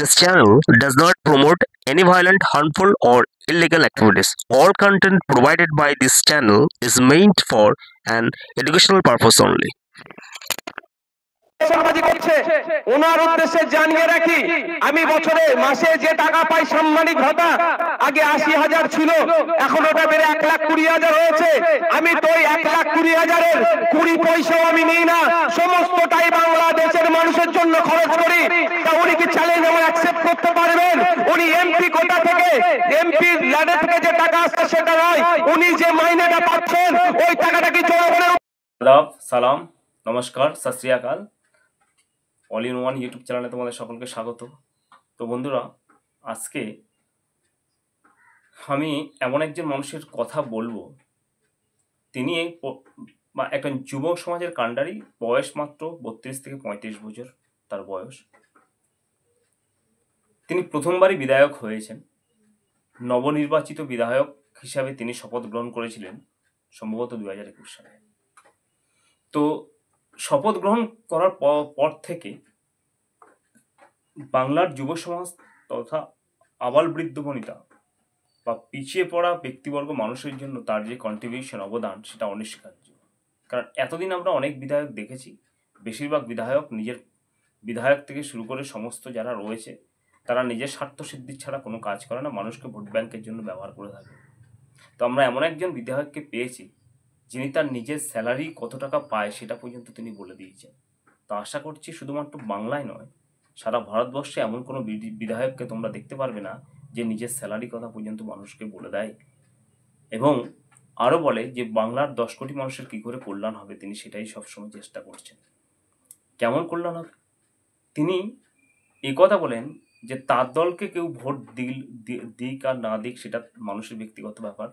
This channel does not promote any violent, harmful, or illegal activities. All content provided by this channel is meant for an educational purpose only. ওনার উদ্দেশ্যে জানিয়ে রাখি, আমি বছরে মাসে যে টাকা পাই সাম্মানিক ভাতা, আগে ৮০,০০০ ছিল, এখন ওটা বেড়ে ১,২০,০০০ হয়েছে। আমি তো ১,২০,০০০-এর ২০ পয়সাও আমি নিই না, সমস্তটাই বাংলাদেশের মানুষের জন্য খরচ করি। তা উনি কি চ্যালেঞ্জ আমার অ্যাকসেপ্ট করতে পারবেন? উনি এমপি কোটা থেকে, এমপি ল্যাডে থেকে যে টাকা আসছে সেটা নয়, উনি যে মাইনেটা পাচ্ছেন ওই টাকাটা কি জনগণের? আদাব, সালাম, নমস্কার, সত শ্রী আকাল। অল ইন ওয়ান ইউটিউব চ্যানেলে তোমাদের সকলকে স্বাগত। তো বন্ধুরা, আজকে আমি এমন একজন মানুষের কথা বলবো, তিনি একটা যুব সমাজের কাণ্ডারি, বয়স মাত্র ৩২ থেকে ৩৫ বছর তার বয়স। তিনি প্রথমবারই বিধায়ক হয়েছেন। নবনির্বাচিত বিধায়ক হিসাবে তিনি শপথ গ্রহণ করেছিলেন সম্ভবত ২০২১ সালে। তো শপথ গ্রহণ করার পর থেকে বাংলার যুব সমাজ তথা আবাল বৃদ্ধ বনিতা বা পিছিয়ে পড়া ব্যক্তিবর্গ মানুষের জন্য তার যে কন্ট্রিবিউশন, অবদান, সেটা অনস্বীকার্য। কারণ এতদিন আমরা অনেক বিধায়ক দেখেছি, বেশিরভাগ বিধায়ক নিজের বিধায়ক থেকে শুরু করে সমস্ত যারা রয়েছে তারা নিজের স্বার্থ সিদ্ধির ছাড়া কোনো কাজ করে না, মানুষকে ভোট ব্যাংকের জন্য ব্যবহার করে থাকে। তো আমরা এমন একজন বিধায়ককে পেয়েছি যিনি তার নিজের স্যালারি কত টাকা পায় সেটা পর্যন্ত তিনি বলে দিয়েছেন। তো আশা করছি শুধুমাত্র বাংলায় নয়, সারা ভারতবর্ষে এমন কোনো বিধায়ককে তোমরা দেখতে পারবে না যে নিজের স্যালারি কথা পর্যন্ত মানুষকে বলে দেয় এবং আরও বলে যে বাংলার ১০ কোটি মানুষের কী করে কল্যাণ হবে, তিনি সেটাই সবসময় চেষ্টা করছেন। কেমন কল্যাণ হবে? তিনি কথা বলেন যে তার দলকে কেউ ভোট দিক আর না দিক সেটা মানুষের ব্যক্তিগত ব্যাপার,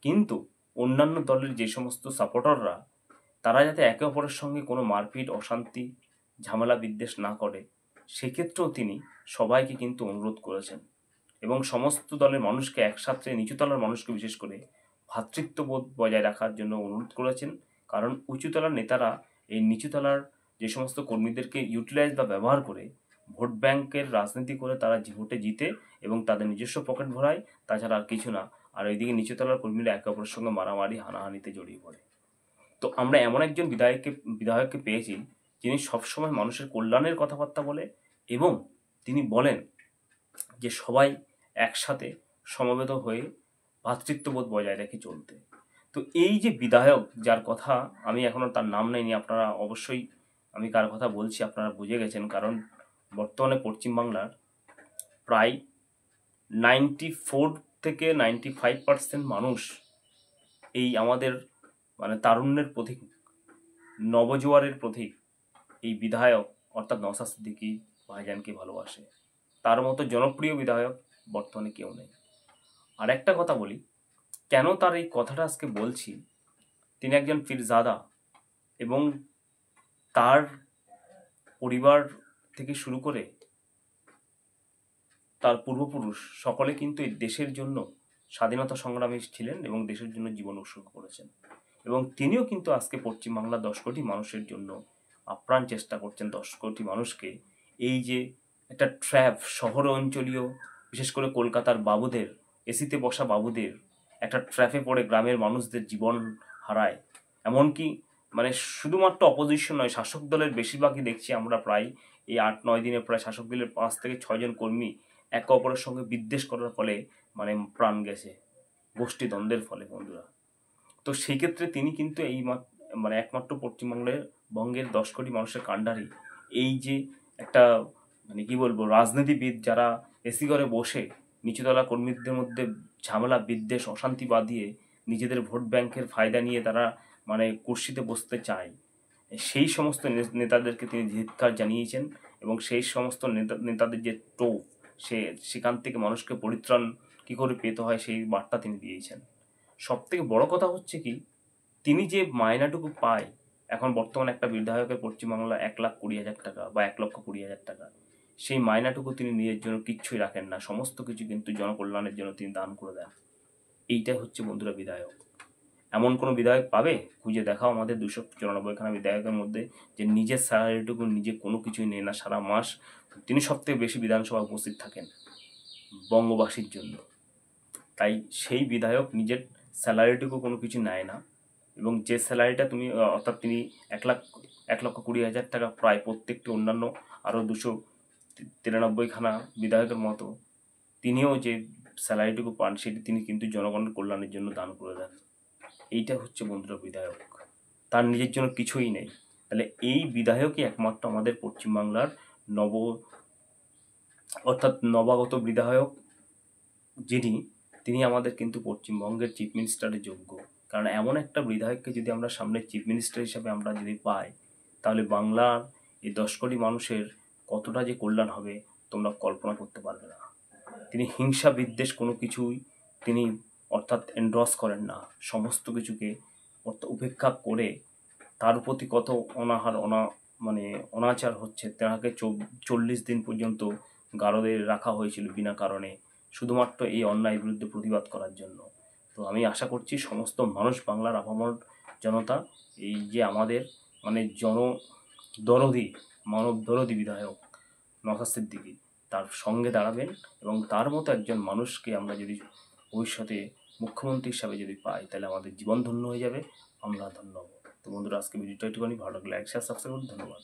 কিন্তু অন্যান্য দলের যে সমস্ত সাপোর্টাররা তারা যাতে একে অপরের সঙ্গে কোনো মারপিট, অশান্তি, ঝামেলা বিদ্বেষ না করে, সেক্ষেত্রেও তিনি সবাইকে কিন্তু অনুরোধ করেছেন এবং সমস্ত দলের মানুষকে একসাথে, নিচুতলার মানুষকে বিশেষ করে ভ্রাতৃত্ববোধ বজায় রাখার জন্য অনুরোধ করেছেন। কারণ উঁচুতলার নেতারা এই নিচুতলার যে সমস্ত কর্মীদেরকে ইউটিলাইজ বা ব্যবহার করে ভোট ব্যাংকের রাজনীতি করে তারা ভোটে জিতে এবং তাদের নিজস্ব পকেট ভরায়, তাছাড়া আর কিছু না। আর ওইদিকে নিচুতলার কর্মীরা একে অপরের সঙ্গে মারামারি, হানাহানিতে জড়িয়ে পড়ে। তো আমরা এমন একজন বিধায়ককে পেয়েছি যিনি সবসময় মানুষের কল্যাণের কথাবার্তা বলে এবং তিনি বলেন যে সবাই একসাথে সমবেত হয়ে ভ্রাতৃত্ববোধ বজায় রেখে চলতে। তো এই যে বিধায়ক, যার কথা আমি এখনও তার নাম নেইনি, আপনারা অবশ্যই আমি কার কথা বলছি আপনারা বুঝে গেছেন। কারণ বর্তমানে পশ্চিমবাংলার প্রায় 94 থেকে 95% মানুষ এই আমাদের তারুণ্যের প্রতীক, নবজোয়ারের প্রতীক এই বিধায়ক অর্থাৎ নওশাদ সিদ্দিকী ভাইজানকে ভালোবাসে। তার মতো জনপ্রিয় বিধায়ক বর্তমানে কেউ নেই। আর একটা কথা বলি, কেন তার এই কথাটা আজকে বলছি, তিনি একজন পীরজাদা এবং তার পরিবার থেকে শুরু করে তার পূর্বপুরুষ সকলে কিন্তু এই দেশের জন্য স্বাধীনতা সংগ্রামী ছিলেন এবং দেশের জন্য জীবন উৎসর্গ করেছেন। এবং তিনিও কিন্তু আজকে পশ্চিমবাংলার ১০ কোটি মানুষের জন্য আপ্রাণ চেষ্টা করছেন ১০ কোটি মানুষকে এই যে একটা ট্র্যাপ, শহর অঞ্চলীয় বিশেষ করে কলকাতার বাবুদের, এসিতে বসা বাবুদের একটা ট্র্যাপে পড়ে গ্রামের মানুষদের জীবন হারায়। এমনকি শুধুমাত্র অপোজিশন নয়, শাসক দলের বেশিরভাগই দেখছি আমরা প্রায় এই ৮-৯ দিনে প্রায় শাসক দলের ৫ থেকে ৬ জন কর্মী একে অপরের সঙ্গে বিদ্বেষ করার ফলে প্রাণ গেছে, গোষ্ঠী দ্বন্দ্বের ফলে বন্ধুরা। তো সেই ক্ষেত্রে তিনি কিন্তু এই একমাত্র বঙ্গের ১০ কোটি মানুষের কাণ্ডারি। এই যে একটা কি বলবো, রাজনীতিবিদ যারা এসি ঘরে বসে নিচুতলা কর্মীদের মধ্যে ঝামেলা, বিদ্বেষ, অশান্তি বাঁধিয়ে নিজেদের ভোট ব্যাংকের ফায়দা নিয়ে তারা কুর্সিতে বসতে চায়, সেই সমস্ত নেতাদেরকে তিনি ধিক্কার জানিয়েছেন এবং সেই সমস্ত নেতাদের যে টোপ, সেখান থেকে মানুষকে পরিত্রাণ কী করে পেতে হয় সেই বার্তা তিনি দিয়েছেন। সবথেকে বড় কথা হচ্ছে কি, তিনি যে মায়নাটুকু পায় এখন বর্তমানে একটা বিধায়কের পশ্চিমবাংলা ১,২০,০০০ টাকা বা ১,২০,০০০ টাকা, সেই মায়নাটুকু তিনি নিজের জন্য কিচ্ছুই রাখেন না, সমস্ত কিছু কিন্তু জনকল্যাণের জন্য তিনি দান করে দেন। এইটাই হচ্ছে বন্ধুরা বিধায়ক। এমন কোনো বিধায়ক পাবে? খুঁজে দেখাও আমাদের 294খানা বিধায়কের মধ্যে যে নিজের স্যালারিটুকু নিজে কোনো কিছুই নেয় না, সারা মাস তিনি সবথেকে বেশি বিধানসভায় উপস্থিত থাকেন বঙ্গবাসীর জন্য। তাই সেই বিধায়ক নিজের স্যালারিটুকু কোনো কিছু নেয় না, এবং যে স্যালারিটা তুমি অর্থাৎ তিনি 1,20,000 টাকা প্রায় প্রত্যেকটি অন্যান্য আরও 293খানা বিধায়কের মতো তিনিও যে স্যালারিটুকু পান সেটি তিনি কিন্তু জনগণের কল্যাণের জন্য দান করে দেন। এইটা হচ্ছে বন্ধুরা বিধায়ক, তার নিজের জন্য কিছুই নেই। তাহলে এই বিধায়কই একমাত্র আমাদের পশ্চিমবাংলার নবাগত বিধায়ক, তিনি আমাদের কিন্তু পশ্চিমবঙ্গের চিফ মিনিস্টারের যোগ্য। কারণ এমন একটা বিধায়ককে যদি আমরা সামনে চিফ মিনিস্টার হিসাবে আমরা যদি পাই, তাহলে বাংলার এই 10 কোটি মানুষের কতটা যে কল্যাণ হবে তোমরা কল্পনা করতে পারবে না। তিনি হিংসা বিদ্বেষ কোনো কিছুই তিনি অর্থাৎ এন্ড্রস করেন না, সমস্ত কিছুকে উপেক্ষা করে তার প্রতি কত অনাচার হচ্ছে। তাকে 40 দিন পর্যন্ত গারদে রাখা হয়েছিল বিনা কারণে, শুধুমাত্র এই অন্যায়ের বিরুদ্ধে প্রতিবাদ করার জন্য। তো আমি আশা করছি সমস্ত মানুষ, বাংলার আপামর জনতা, এই যে আমাদের মানব দরদি বিধায়ক নওশাদ সিদ্দিকী, তার সঙ্গে দাঁড়াবেন, এবং তার মতো একজন মানুষকে আমরা যদি ভবিষ্যতে মুখ্যমন্ত্রী হিসাবে যদি পাই, তাহলে আমাদের জীবন ধন্য হয়ে যাবে, আমরা ধন্য হব। তো বন্ধুরা, আজকে ভিডিওটা একটুখানি ভালো লাগলে লাইক শেয়ার সাবস্ক্রাইব করুন। ধন্যবাদ।